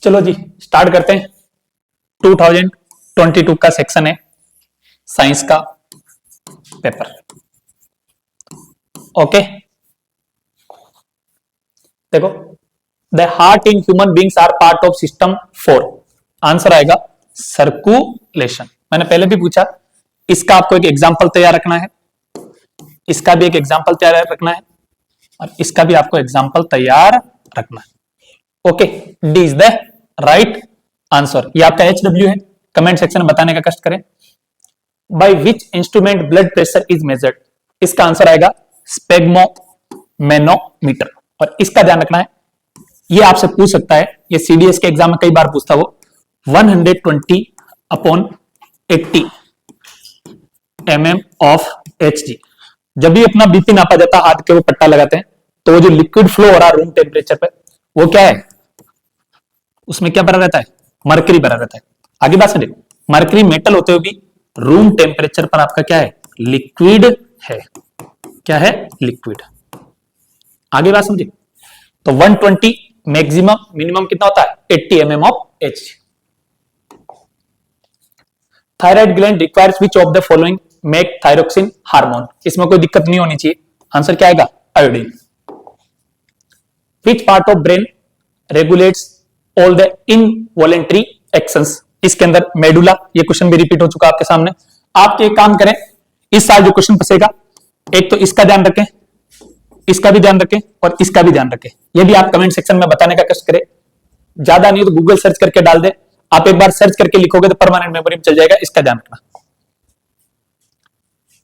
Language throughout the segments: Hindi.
चलो जी स्टार्ट करते हैं। 2022 का सेक्शन है साइंस का पेपर। ओके देखो, the heart in human beings are part of system 4। Answer आएगा सर्कुलेशन। मैंने पहले भी पूछा, इसका आपको एक एग्जाम्पल तैयार रखना है, इसका भी एक एग्जाम्पल तैयार रखना है और इसका भी आपको एग्जाम्पल तैयार रखना है। Okay, D is the right answer. ये आपका HW है, कमेंट सेक्शन में बताने का कष्ट करें। By which instrument blood pressure is measured, इसका आंसर आएगा स्पेग्मोमेनोमीटर। और इसका ध्यान रखना है, ये आपसे पूछ सकता है, ये CDS के एग्जाम में कई बार पूछता वो 120/80 mm ऑफ Hg। जब भी अपना BP नापा जाता है, हाथ के वो पट्टा लगाते हैं, तो वो जो लिक्विड फ्लो हो रहा है रूम टेम्परेचर पे, वो क्या है, उसमें क्या भरा रहता है, मरकरी भरा रहता है। आगे बात समझे, मरकरी मेटल होते हुए भी रूम टेम्परेचर पर आपका क्या है, लिक्विड है। क्या है, लिक्विड। आगे बात समझे, तो 120 मैक्सिमम, मिनिमम कितना होता है 80 mm of Hg। Thyroid gland requires which of the following make thyroxine hormone, इसमें कोई दिक्कत नहीं होनी चाहिए। आंसर क्या आएगा, iodine. Which part of brain regulates all the involuntary actions, इसके अंदर मेडुला। ये क्वेश्चन भी रिपीट हो चुका आपके सामने। आप एक काम करें, इस साल जो क्वेश्चन फंसेगा, एक तो इसका ध्यान रखें, इसका भी ध्यान रखें और इसका भी ध्यान रखें। ये भी आप कमेंट सेक्शन में बताने का कष्ट करें, ज्यादा नहीं तो गूगल सर्च करके डाल दे। आप एक बार सर्च करके लिखोगे तो परमानेंट मेमोरी में चल जाएगा, इसका ध्यान रखना।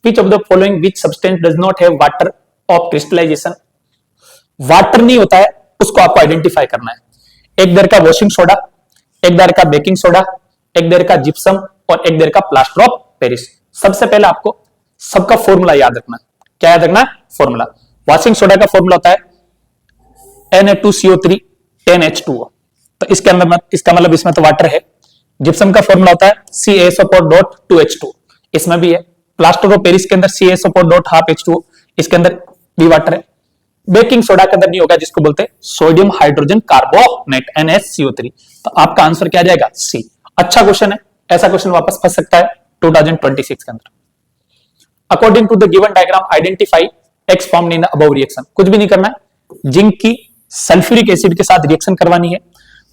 Which of the following which substance does not have water of crystallization, water नहीं होता है, उसको आपको आइडेंटिफाई करना है। एक देर का वॉशिंग सोडा, एक देर का बेकिंग सोडा, एक देर का जिप्सम और एक देर का प्लास्टर ऑफ पेरिस। सबसे पहले आपको सबका फॉर्मूला याद रखना है। क्या याद रखना है, फॉर्मूला। वॉशिंग सोडा का फॉर्मूला होता है Na2CO3 10H2O, तो इसके अंदर इसका मतलब इसमें तो वाटर है। जिप्सम का फॉर्मूला होता है CaSO4.2H2, इसमें भी है। प्लास्टर ऑफ पेरिस के अंदर CaSO4.12H2O, इसके अंदर भी वाटर है। बेकिंग सोडा के अंदर नहीं होगा, जिसको बोलते हैं सोडियम हाइड्रोजन कार्बोनेट NaCO3। तो आपका आंसर क्या जाएगा, सी। अच्छा क्वेश्चन है, ऐसा क्वेश्चन वापस फंस सकता है 2026 के अंदर। According to the given diagram identify X formed in above reaction. कुछ भी नहीं करना है, जिंक की सल्फ्यूरिक एसिड के साथ रिएक्शन करवानी है,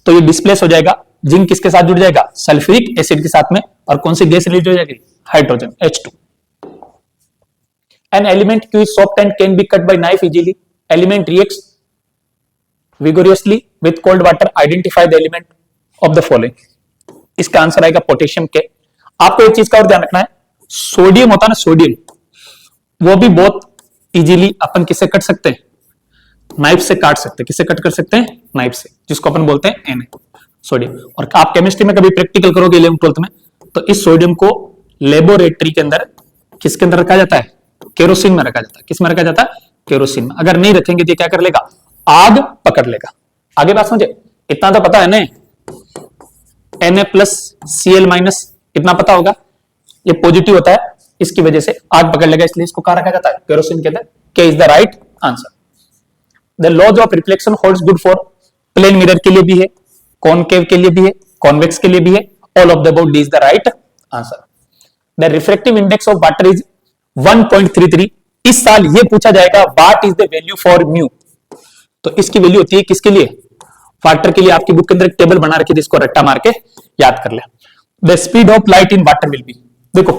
तो ये डिस्प्लेस हो जाएगा। जिंक किसके साथ जुड़ जाएगा, सल्फ्यूरिक एसिड के साथ में, और कौन सी गैस रिलीज हो जाएगी, hydrogen H2। An element Q is soft and can be cut by knife easily. Element reacts vigorously with cold water. Identify the element of the following. इसका आंसर आएगा पोटेशियम के। आपको एक चीज का और ध्यान रखना है, सोडियम होता है ना, सोडियम, वो भी बहुत इजीली अपन किसे कट सकते हैं, नाइफ से काट सकते हैं। किसे कट कर सकते हैं, नाइफ से, जिसको अपन बोलते हैं Na, सोडियम। और आप केमिस्ट्री में कभी प्रैक्टिकल करोगे 11th 12th में, तो इस सोडियम को लेबोरेटरी के अंदर किसके अंदर रखा जाता है, केरोसिन में रखा जाता है। किस में रखा जाता है, केरोसिन में। अगर नहीं रखेंगे तो क्या कर लेगा, आग पकड़ लेगा। आगे बात समझे, इतना तो पता है ना, Na+Cl- इतना पता होगा, ये पॉजिटिव होता है, इसकी वजह से आग पकड़ लेगा, इसलिए इसको कहां रखा जाता है, केरोसिन के अंदर। K is the right answer. The laws of reflection holds good for plane mirror के लिए भी है, कॉनकेव के लिए भी है, कॉन्वेक्स के लिए भी है। All of the above, D is the right answer. The refractive index of water is 1.33। इस साल ये पूछा जाएगा, what is the value for mu, तो इसकी वैल्यू होती है किसके लिए, वाटर के लिए। आपकी बुक के अंदर एक टेबल बना रखी है, जिसको रट्टा मार के याद कर ले। The speed of light in water will be, देखो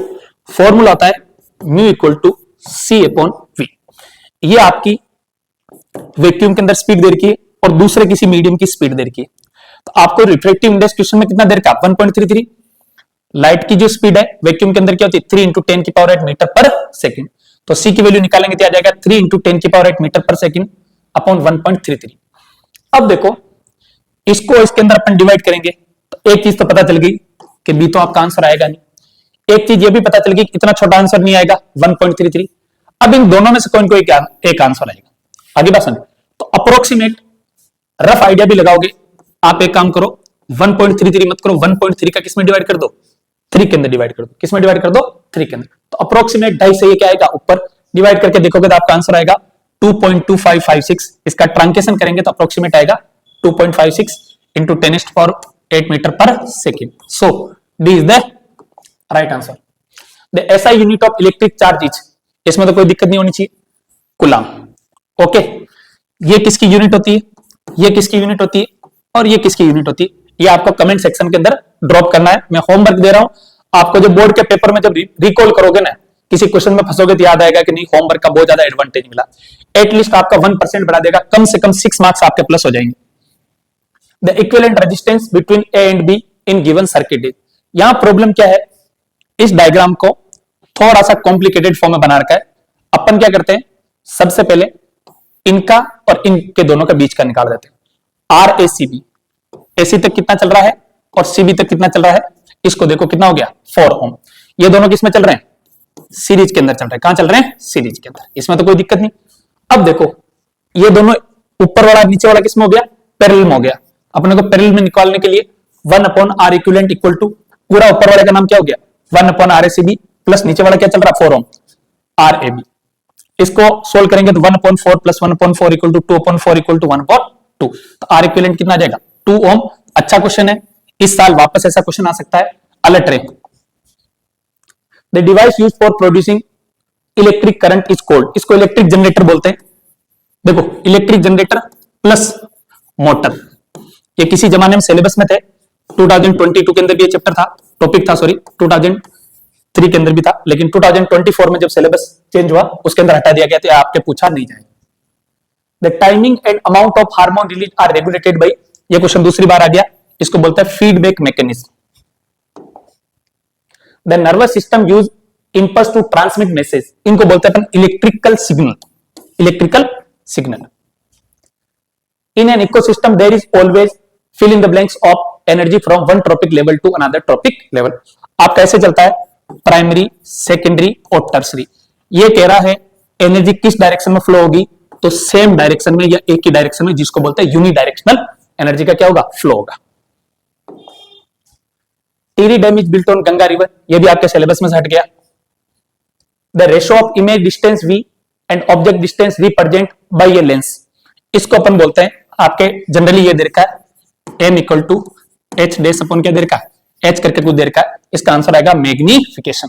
फॉर्मूला होता है म्यू इक्वल टू C/V। ये आपकी वैक्यूम के अंदर स्पीड दे रखी है और दूसरे किसी मीडियम की स्पीड दे रखी है। तो आपको रिफ्रैक्टिव इंडेक्स क्वेश्चन में कितना दे रखा, 1.33। लाइट की जो स्पीड है वैक्यूम के अंदर क्या होती है, 3 × 10⁸ मीटर पर सेकंड। तो C की वैल्यू निकालेंगे तो आ जाएगा 3 × 10⁸ मीटर पर सेकंड अपॉन 1.33। अब देखो, इसको इसके अंदर अपन डिवाइड करेंगे तो एक चीज तो पता चल गई कि बी तो आपका आंसर आएगा नहीं। एक चीज ये भी पता चल गई, इतना छोटा आंसर नहीं आएगा 1.33। अब इन दोनों में से कोई एक आंसर आएगा। आगे बात सुन, तो अप्रोक्सीमेट रफ आइडिया भी लगाओगे। आप एक काम करो, 1.33 मत करो, 1.3 का किसमें डिवाइड कर दो, 3 के अंदर डिवाइड कर दो। किसमें डिवाइड कर दो, 3 के अंदर। तो अप्रोक्सीमेट 2.5 से ये क्या आएगा, ऊपर डिवाइड करके देखोगे तो आपका आंसर आएगा 2.2556। इसका ट्रांकेशन करेंगे तो अप्रोक्सीमेट आएगा 2.56। into 10⁸ मीटर पर second. So D is the right answer. The SI unit of electric charge is, इसमें तो कोई दिक्कत नहीं होनी चाहिए, कूलम. ओके, ये किसकी यूनिट होती है, ये किसकी यूनिट होती है, और ये किसकी यूनिट होती है, ये आपको कमेंट सेक्शन के अंदर ड्रॉप करना है. मैं होमवर्क दे रहा हूं आपको, जो बोर्ड के पेपर में जब रिकॉल करोगे ना, किसी क्वेश्चन में फंसोगे तो याद आएगा कि नहीं होमवर्क का बहुत ज्यादा एडवांटेज मिला. एटलीस्ट आपका 1% बढ़ा देगा, कम से कम 6 मार्क्स आपके प्लस हो जाएंगे. The equivalent resistance between A and be in given circuit is. यहां प्रॉब्लम क्या है, इस डायग्राम को थोड़ा सा कॉम्प्लिकेटेड फॉर्म में बना रखा है. अपन क्या करते हैं, सबसे पहले इनका और इनके दोनों के बीच का निकाल देते हैं. R A C B, AC तक कितना चल रहा है और सीबी तक कितना चल रहा है, इसको देखो कितना हो गया 4 ओम. ये दोनों किसमें चल रहे हैं, सीरीज के अंदर चल रहे हैं. कहां चल रहे हैं, सीरीज के अंदर, इसमें तो कोई दिक्कत नहीं. अब देखो ये दोनों ऊपर वाला नीचे वाला किसमें हो गया, पैरेलल में हो गया. अपने को पैरेलल में निकालने के लिए 1/R इक्विवेलेंट इक्वल टू, पूरा ऊपर वाले का नाम क्या हो गया 1/R AC B प्लस नीचे वाला क्या चल रहा 4 ओम RAB. इसको सोल्व करेंगे तो 1/4 plus 1/4 equal to 2/4 equal to 1/2. तो R इक्विवेलेंट कितना आ जाएगा 2 ओम. अच्छा क्वेश्चन है, इस साल वापस ऐसा क्वेश्चन आ सकता है. अलर्ट रहे. The device used for producing electric current is called, इसको इलेक्ट्रिक जनरेटर बोलते हैं. देखो इलेक्ट्रिक जनरेटर प्लस मोटर, ये किसी जमाने में सिलेबस में थे. 2022 के अंदर भी ये चैप्टर था, टॉपिक था, सॉरी 2003 के अंदर भी था, लेकिन 2024 में जब सिलेबस चेंज हुआ उसके अंदर हटा दिया गया, तो आपके पूछा नहीं जाएगा. The timing and amount of hormone release are regulated by, ये क्वेश्चन दूसरी बार आ गया, इसको बोलते हैं feedback mechanism. The nervous system use impulse to transmit message, इनको बोलते हैं अपन electrical signal. Electrical signal. In an ecosystem there is always fill in the blanks of energy from one trophic level to another trophic level. आप कैसे चलता है, प्राइमरी, सेकेंडरी और टर्सरी. ये कह रहा है एनर्जी किस डायरेक्शन में फ्लो होगी, तो सेम डायरेक्शन में या एक ही डायरेक्शन में, जिसको बोलते हैं यूनिडायरेक्शनल एनर्जी का क्या होगा, फ्लो होगा. Teary dam is built on Ganga river, ये भी आपके सिलेबस में से हट गया. The ratio of image distance v and object distance represent by a lens, इसको अपन बोलते हैं, आपके जनरली ये दे रखा है m equal to h dash अपन क्या दे रखा है, h करके कुछ दे रखा है. इसका आंसर आएगा magnification.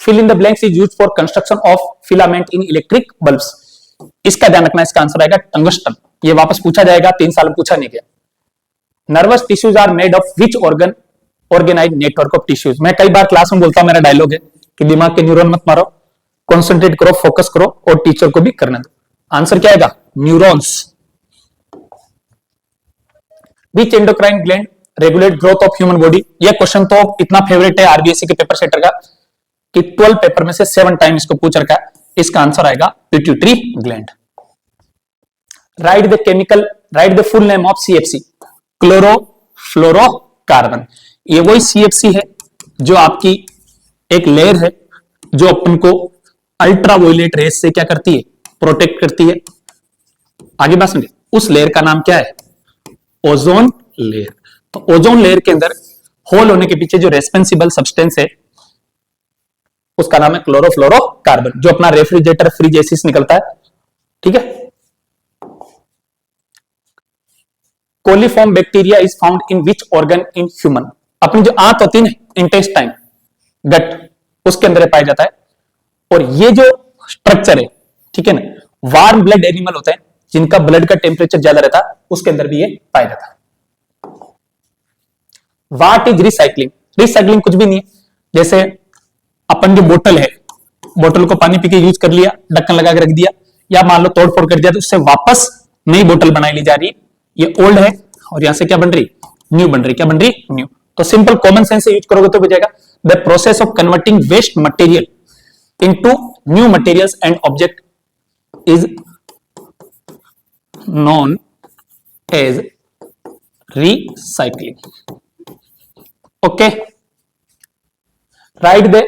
Fill in the blanks is used for construction of filament in electric bulbs, इसका ध्यान रखना, इसका आंसर आएगा टंगस्टन. ये वापस पूछा जाएगा, 3 साल में पूछा नहीं गया. Nervous tissues are made of which organ organize network of tissues. मैं कई बार क्लास में बोलता हूं, मेरा डायलॉग है कि दिमाग के न्यूरॉन मत मारो, कॉन्सेंट्रेट करो, फोकस करो और टीचर को भी करने दो. आंसर क्या आएगा, neurons. Which endocrine gland regulate growth of human body, ये क्वेश्चन तो इतना फेवरेट है आरबीएससी के पेपर सेटर का कि 12 पेपर में से 7 टाइम इसको पूछ रखा है. इसका आंसर आएगा pituitary gland. Right the chemical, right the full name of CFC, chlorofluorocarbon. ये वही सीएफसी है जो आपकी एक लेयर है जो अपन को अल्ट्रावायलेट रेस से क्या करती है, प्रोटेक्ट करती है. आगे बात सुनिए, उस लेयर का नाम क्या है, ओजोन लेयर. तो ओजोन लेयर के अंदर होल होने के पीछे जो रेस्पॉन्सिबल सब्सटेंस है उसका नाम है क्लोरोफ्लोरोकार्बन, जो अपना रेफ्रिजरेटर फ्रिज एसिस निकलता है. ठीक है. Coliform bacteria is found in which organ in human, अपनी जो आंत होती है ना, इंटेस्टाइन, गट, उसके अंदर पाया जाता है. और ये जो स्ट्रक्चर है, ठीक है ना, वार्म ब्लड एनिमल होते हैं जिनका ब्लड का टेम्परेचर ज्यादा रहता है, उसके अंदर भी ये पाया जाता है. व्हाट इज रिसाइकलिंग, रिसाइकलिंग कुछ भी नहीं है. जैसे अपन जो बोतल है, बोतल को पानी पी के यूज कर लिया, ढक्कन लगा के रख दिया, या मान लो तोड़फोड़ कर दिया, तो उससे वापस नई बोतल बनाई ली जा रही है. ये ओल्ड है और यहां से क्या बन रही, न्यू बन रही. क्या बन रही, न्यू. तो सिंपल कॉमन सेंस से यूज करोगे तो बचेगा. The process of converting waste material into new materials and object is known as recycling. Okay. Write the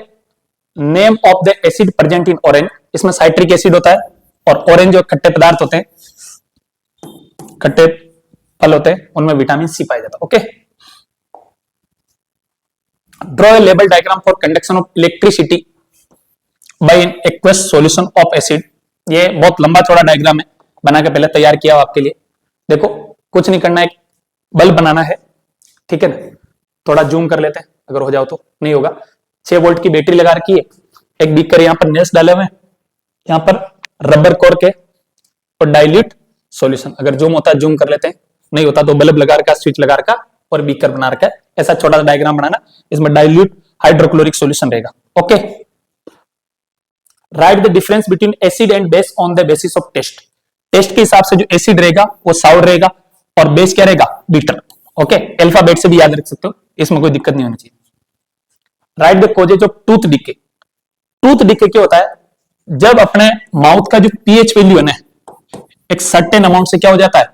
name of the acid present in orange, इसमें साइट्रिक एसिड होता है और ऑरेंज जो खट्टे पदार्थ होते हैं, खट्टे फल होते हैं, उनमें विटामिन सी पाया जाता है. Okay. Draw a level diagram for conduction of electricity bye an aqueous solution of acid. ये बहुत लंबा चौड़ा डायग्राम है, बना के पहले तैयार किया आपके लिए. देखो कुछ नहीं करना है, बल्ब बनाना है, ठीक है ना, थोड़ा जूम कर लेते हैं, अगर हो जाओ तो, नहीं होगा। 6 वोल्ट की बैटरी लगा रखी है, एक बीकर यहाँ पर नेल्स डाले हुए हैं, यहाँ पर रबर कोर के और डाइल्यूट सॉल्यूशन, अगर जूम होता है जूम कर लेते हैं, नहीं होता तो बल्ब लगा रखा, स्विच लगा रखा और बीकर बना रखा है, ऐसा छोटा सा डायग्राम बनाना, इसमें डाइल्यूट हाइड्रोक्लोरिक सॉल्यूशन रहेगा। Okay, write the difference between acid and base on the basis of test. Test के हिसाब से जो एसिड रहेगा वो साउर रहेगा और बेस क्या रहेगा, बीटर। ओके, अल्फाबेट से भी याद रख सकते हो, इसमें कोई दिक्कत नहीं होनी चाहिए। Right the causes of tooth decay. Tooth decay क्या होता है, जब अपने माउथ का जो पीएच वैल्यू है ना, एक सर्टेन अमाउंट से क्या हो जाता है,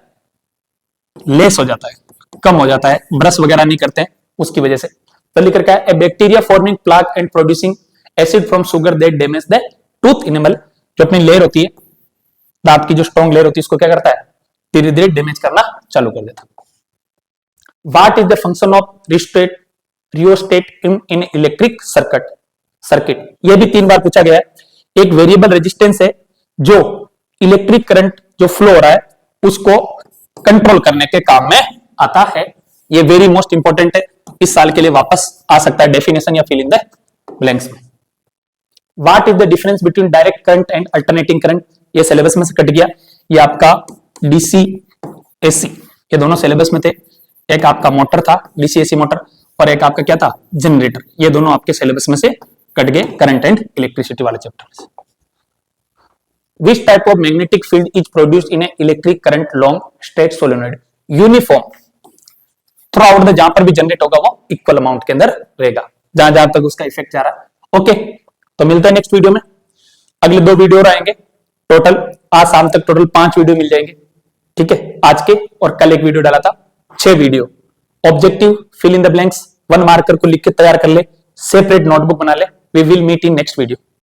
लेस हो जाता है, कम हो जाता है, ब्रश वगैरह नहीं करते हैं उसकी वजह से। तो लिख रखा है a bacteria forming plaque and producing acid from sugar that damage the tooth enamel. जो अपनी लेयर होती है, दांत की जो स्ट्रॉन्ग लेयर होती है, इसको क्या करता है, धीरे धीरे डैमेज करना चालू कर देता है। What is the function of rheostat in electric circuit. यह भी 3 बार पूछा गया है। एक वेरिएबल रेजिस्टेंस है जो इलेक्ट्रिक करंट जो फ्लो हो रहा है उसको कंट्रोल करने के काम में आता है। ये वेरी मोस्ट इंपॉर्टेंट है, इस साल के लिए वापस आ सकता है डेफिनेशन या फिल इन द ब्लैंक्स में। What is the difference between direct current and alternating current. ये सिलेबस में से कट गया, ये आपका डीसी एसी, ये दोनों सिलेबस में थे। एक आपका मोटर था डीसी एसी मोटर और एक आपका क्या था, जनरेटर। ये दोनों आपके सिलेबस में से कट गए करंट एंड इलेक्ट्रिसिटी वाले चैप्टर में। Which type of magnetic field is produced in a electric current long straight solenoid? Uniform throughout the, जहां पर भी जनरेट होगा वो इक्वल अमाउंट के अंदर रहेगा, जहां जहां तक उसका इफेक्ट जा रहा है। ओके, तो मिलते हैं नेक्स्ट वीडियो में। अगले 2 वीडियो आएंगे टोटल, आज शाम तक टोटल 5 वीडियो मिल जाएंगे, ठीक है, आज के और कल एक वीडियो डाला था, 6 video. Objective fill in the blanks, 1 marker को लिख के तैयार कर ले, सेपरेट नोटबुक बना ले। We will meet in next video.